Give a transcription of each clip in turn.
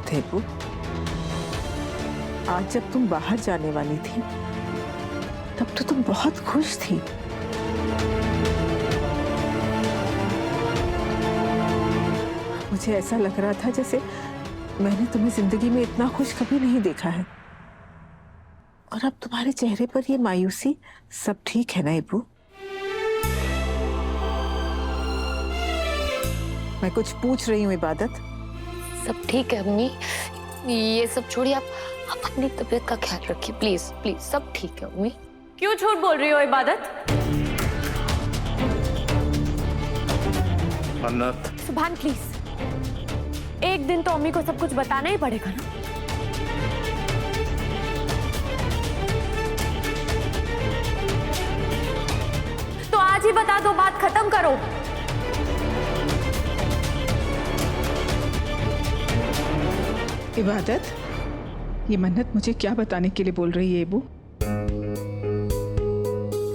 बात है अबू? आज जब तुम बाहर जाने वाली थी तब तो तुम बहुत खुश थी। मुझे ऐसा लग रहा था जैसे मैंने तुम्हें जिंदगी में इतना खुश कभी नहीं देखा है। और अब तुम्हारे चेहरे पर ये मायूसी, सब ठीक है ना अबू? मैं कुछ पूछ रही हूँ इबादत। सब ठीक है अम्मी, ये सब छोड़िए, आप अपनी तबीयत का ख्याल रखिए प्लीज प्लीज। सब ठीक है अम्मी। क्यों झूठ बोल रही हो इबादत? मन्नत, सुभान प्लीज, एक दिन तो अम्मी को सब कुछ बताना ही पड़ेगा ना। तो आज ही बता दो, बात खत्म करो। इबादत, ये मन्नत मुझे क्या बताने के लिए बोल रही है अबू?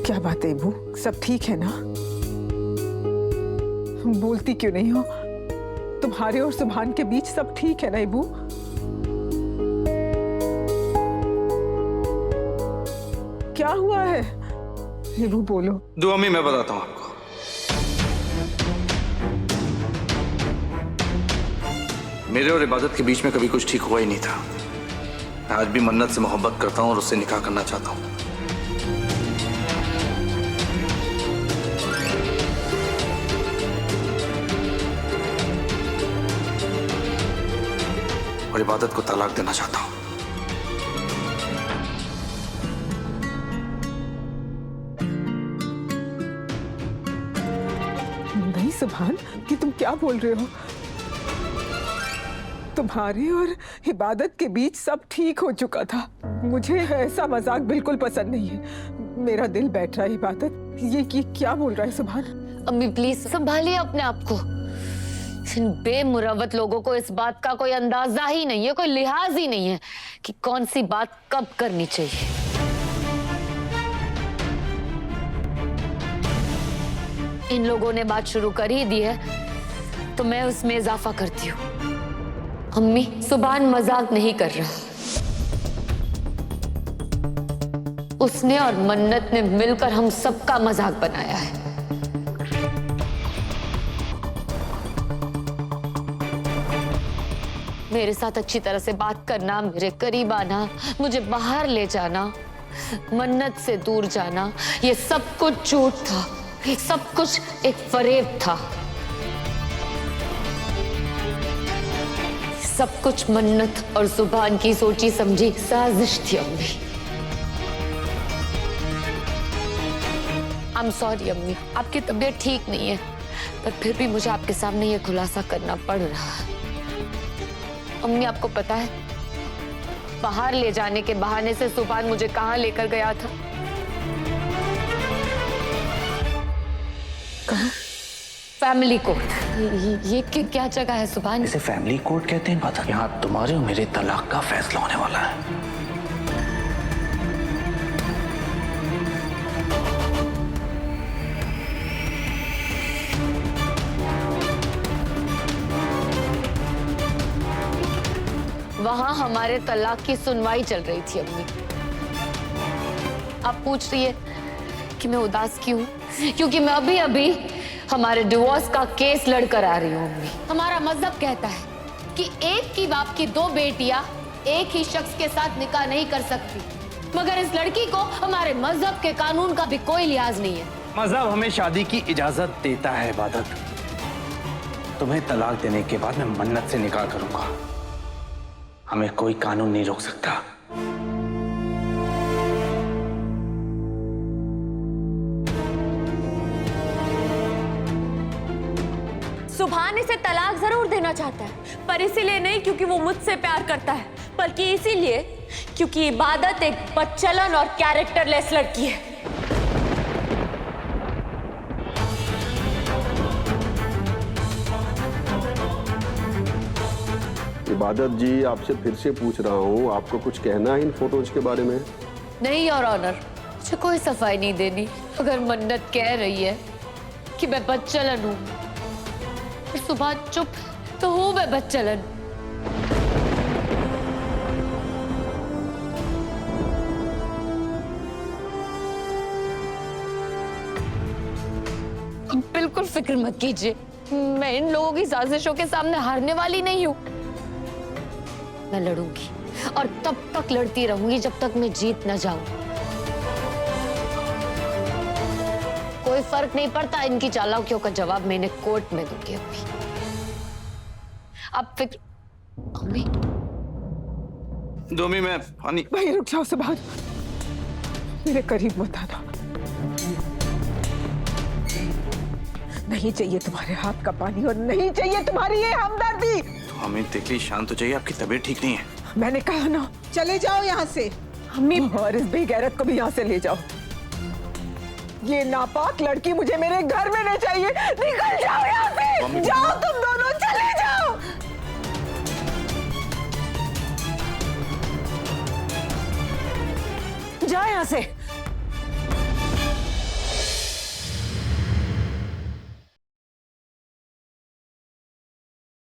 क्या बात है अबू? सब ठीक है ना? बोलती क्यों नहीं हो? तुम्हारे और सुभान के बीच सब ठीक है ना अबू? क्या हुआ है अबू? बोलो। दो अम्मी, मैं बताता हूँ आपको। मेरे और इबादत के बीच में कभी कुछ ठीक हुआ ही नहीं था। मैं आज भी मन्नत से मोहब्बत करता हूँ और उससे निकाह करना चाहता हूँ। और इबादत को तलाक देना चाहता हूँ। नहीं सुभान, कि तुम क्या बोल रहे हो? तुम्हारे और इबादत के बीच सब ठीक हो चुका था। मुझे ऐसा मजाक बिल्कुल पसंद नहीं है। मेरा दिल बैठ रहा है इबादत। ये क्या बोल रहा है सुभान? अम्मी प्लीज संभालिए अपने आप को। इन बेमुरवत लोगों को इस बात का कोई अंदाजा ही नहीं है, कोई लिहाज ही नहीं है कि कौन सी बात कब करनी चाहिए। इन लोगों ने बात शुरू कर ही दी है तो मैं उसमें इजाफा करती हूँ। अम्मी, सुभान मजाक नहीं कर रहा। उसने और मन्नत ने मिलकर हम सबका मजाक बनाया है। मेरे साथ अच्छी तरह से बात करना, मेरे करीब आना, मुझे बाहर ले जाना, मन्नत से दूर जाना, ये सब कुछ झूठ था। ये सब कुछ एक फरेब था। सब कुछ मन्नत और सुभान की सोची समझी साजिश थी अम्मी। आई एम सॉरी अम्मी, आपकी तबीयत ठीक नहीं है, पर फिर भी मुझे आपके सामने ये खुलासा करना पड़ रहा है। अम्मी, आपको पता है बाहर ले जाने के बहाने से सुभान मुझे कहाँ लेकर गया था? कहाँ? Family court. ये क्या जगह है सुभान? इसे फैमिली कोर्ट कहते हैं इबादत। यहाँ तुम्हारे और मेरे तलाक का फैसला होने वाला है। वहां हमारे तलाक की सुनवाई चल रही थी अम्मी। आप पूछ रही है कि मैं उदास क्यों? क्योंकि मैं अभी अभी हमारे डिवोर्स का केस लड़कर आ रही हूँ अम्मी। हमारा मजहब कहता है कि एक की बाप की दो बेटियां एक ही शख्स के साथ निकाह नहीं कर सकती, मगर इस लड़की को हमारे मजहब के कानून का भी कोई लिहाज नहीं है। मजहब हमें शादी की इजाजत देता है इबादत। तुम्हें तलाक देने के बाद मैं मन्नत से निकाह करूंगा। हमें कोई कानून नहीं रोक सकता। सुभान इसे तलाक जरूर देना चाहता है, पर इसीलिए नहीं क्योंकि वो मुझसे प्यार करता है, बल्कि इसीलिए क्योंकि इबादत एक बदचलन और कैरेक्टरलेस लड़की है। इबादत जी, आपसे फिर से पूछ रहा हूँ, आपको कुछ कहना है इन फोटोज के बारे में? नहीं योर ऑनर, मुझे कोई सफाई नहीं देनी। अगर मन्नत कह रही है कि मैं बदचलन हूँ, सुभान चुप तो हूँ मैं बदचलन। बिल्कुल फिक्र मत कीजिए, मैं इन लोगों की साजिशों के सामने हारने वाली नहीं हूं। मैं लड़ूंगी और तब तक लड़ती रहूंगी जब तक मैं जीत न जाऊं। कोई फर्क नहीं पड़ता, इनकी चालाकियों का जवाब मैं इन्हें कोर्ट में दूंगी अभी। अब फिक्र अम्मी, दोमी मैं पानी। भाई रुक जाओ सुभान, मेरे करीब मत आना। नहीं चाहिए तुम्हारे हाथ का पानी और नहीं चाहिए तुम्हारी ये हमदर्दी। तो हमें देखिए, शांत हो जाइए, आपकी तबीयत ठीक नहीं है। मैंने कहा ना, चले जाओ यहाँ से। अम्मी, और इस बेगैरत को भी यहाँ से ले जाओ। ये नापाक लड़की मुझे मेरे घर में नहीं चाहिए। निकल जाओ यहाँ से, जाओ तुम दोनों, चले जाओ। जाओ यहाँ से।